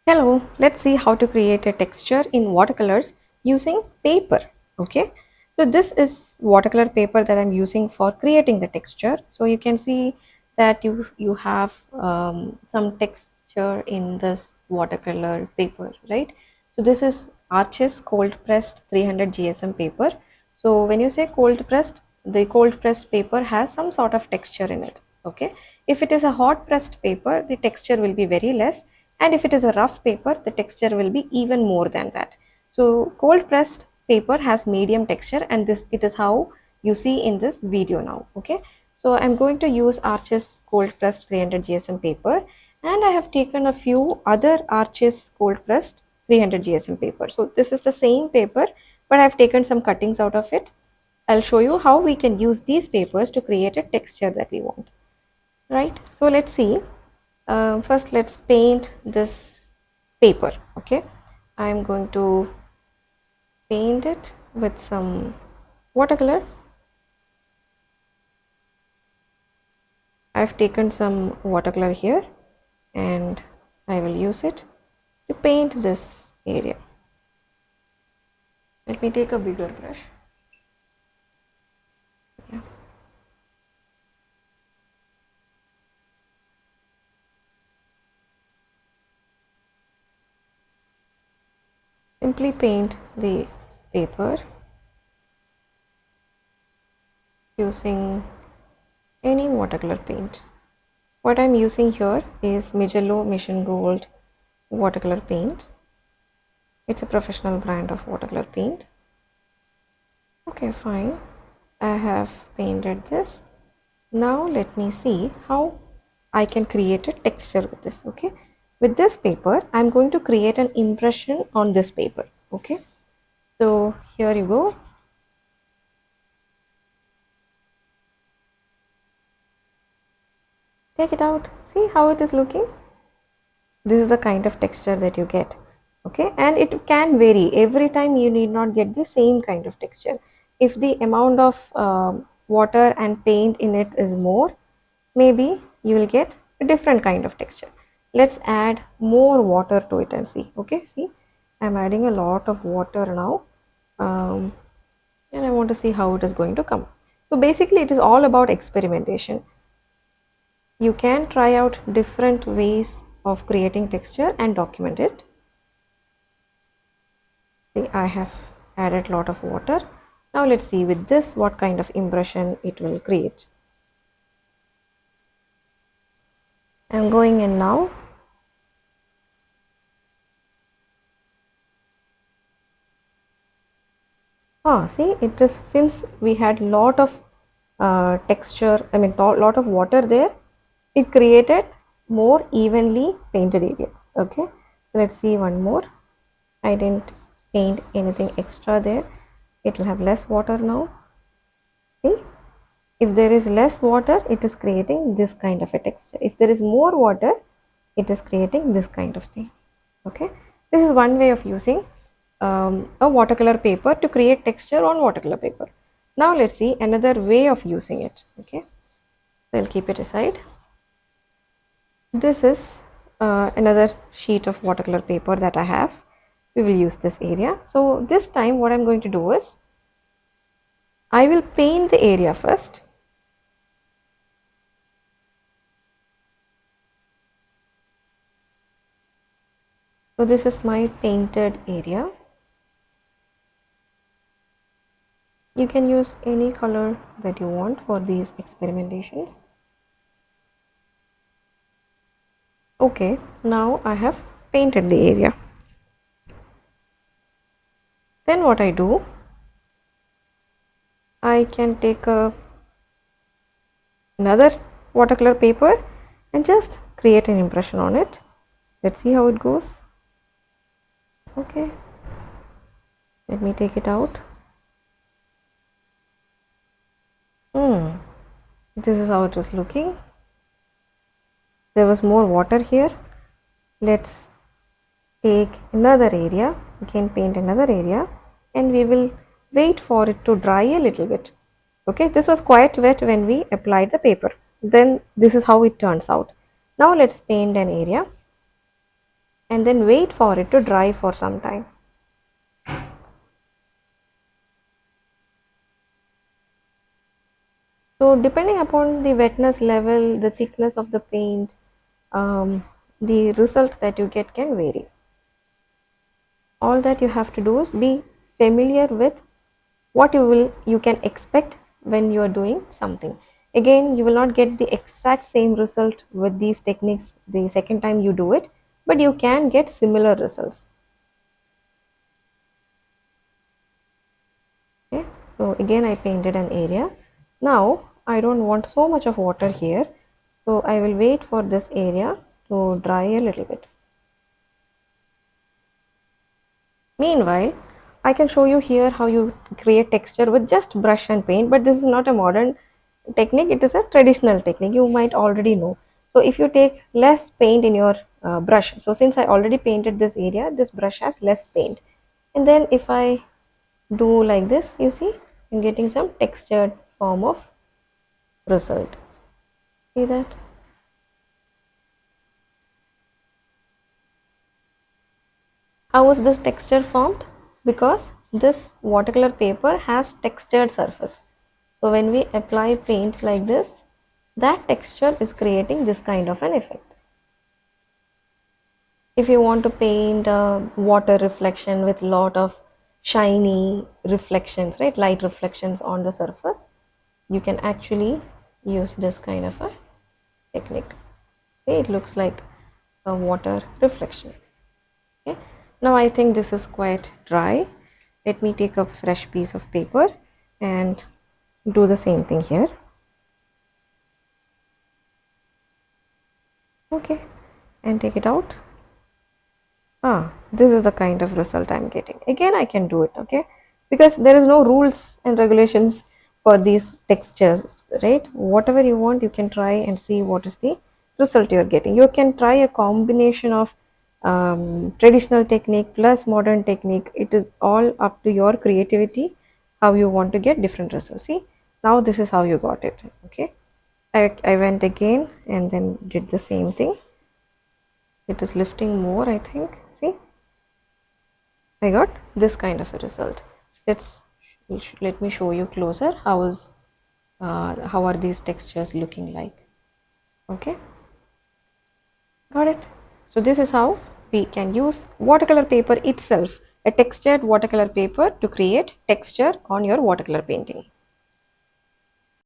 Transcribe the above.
Hello, let's see how to create a texture in watercolors using paper. Okay, so this is watercolor paper that I'm using for creating the texture. So you can see that you have some texture in this watercolor paper, right? So this is Arches cold pressed 300 GSM paper. So when you say cold pressed, the cold pressed paper has some sort of texture in it. Okay, if it is a hot pressed paper, the texture will be very less, and if it is a rough paper, the texture will be even more than that. So cold pressed paper has medium texture, and this it is how you see in this video now. Okay, so I'm going to use Arches cold pressed 300 GSM paper, and I have taken a few other Arches cold pressed 300 GSM paper. So this is the same paper, but I've taken some cuttings out of it. I'll show you how we can use these papers to create a texture that we want. Right, so let's see. First let's paint this paper. Okay, I'm going to paint it with some watercolor. I've taken some watercolor here and I will use it to paint this area. Let me take a bigger brush. Yeah. Simply paint the paper using any watercolor paint. What I'm using here is Mijello Mission Gold watercolor paint. It's a professional brand of watercolor paint. Okay, fine. I have painted this. Now let me see how I can create a texture with this. Okay, with this paper I'm going to create an impression on this paper. Okay, so here you go. Take it out. See how it is looking. This is the kind of texture that you get. Okay, and it can vary every time. You need not get the same kind of texture. If the amount of water and paint in it is more, maybe you will get a different kind of texture. Let's add more water to it and see. Okay, see, I'm adding a lot of water now, and I want to see how it is going to come. So basically it is all about experimentation. You can try out different ways of creating texture and document it. See, I have added a lot of water. Now let's see with this what kind of impression it will create. I'm going in now. See, it is, since we had lot of texture, I mean lot of water there, it created more evenly painted area. Okay, so let's see one more. I didn't paint anything extra there. It will have less water now. See, if there is less water, it is creating this kind of a texture. If there is more water, it is creating this kind of thing. Okay, this is one way of using a watercolor paper to create texture on watercolor paper. Now let's see another way of using it. Okay, so I'll keep it aside. This is another sheet of watercolor paper that I have. We will use this area. So this time what I'm going to do is I will paint the area first. So this is my painted area. You can use any color that you want for these experimentations. Okay, now I have painted the area. Then what I do, I can take another watercolor paper and just create an impression on it. Let's see how it goes. Okay, let me take it out. This is how it is looking. There was more water here. Let's take another area, we can paint another area, and we will wait for it to dry a little bit. Okay, this was quite wet when we applied the paper. Then this is how it turns out. Now let's paint an area. and then wait for it to dry for some time. So depending upon the wetness level, the thickness of the paint, the result that you get can vary. All that you have to do is be familiar with what you can expect when you are doing something. Again, you will not get the exact same result with these techniques the second time you do it, but you can get similar results. Okay, so again I painted an area. Now I don't want so much of water here, so I will wait for this area to dry a little bit. Meanwhile, I can show you here how you create texture with just brush and paint, but this is not a modern technique, it is a traditional technique you might already know. So if you take less paint in your brush, so since I already painted this area, this brush has less paint, and then if I do like this, you see I'm getting some textured form of result. See that? How is this texture formed? Because this watercolor paper has textured surface. So when we apply paint like this, that texture is creating this kind of an effect. If you want to paint a water reflection with lot of shiny reflections, right, light reflections on the surface, you can actually use this kind of a technique. Okay, it looks like a water reflection. Okay, now I think this is quite dry. Let me take a fresh piece of paper and do the same thing here. Okay, and take it out. This is the kind of result I'm getting. Again, I can do it, okay, because there is no rules and regulations for these textures, right? Whatever you want, you can try and see what is the result you're getting. You can try a combination of traditional technique plus modern technique. It is all up to your creativity how you want to get different results. See, now this is how you got it. Okay, I went again and then did the same thing. It is lifting more, I think. See, I got this kind of a result. Let me show you closer how are these textures looking like. Okay, got it. So this is how we can use watercolor paper itself, a textured watercolor paper, to create texture on your watercolor painting.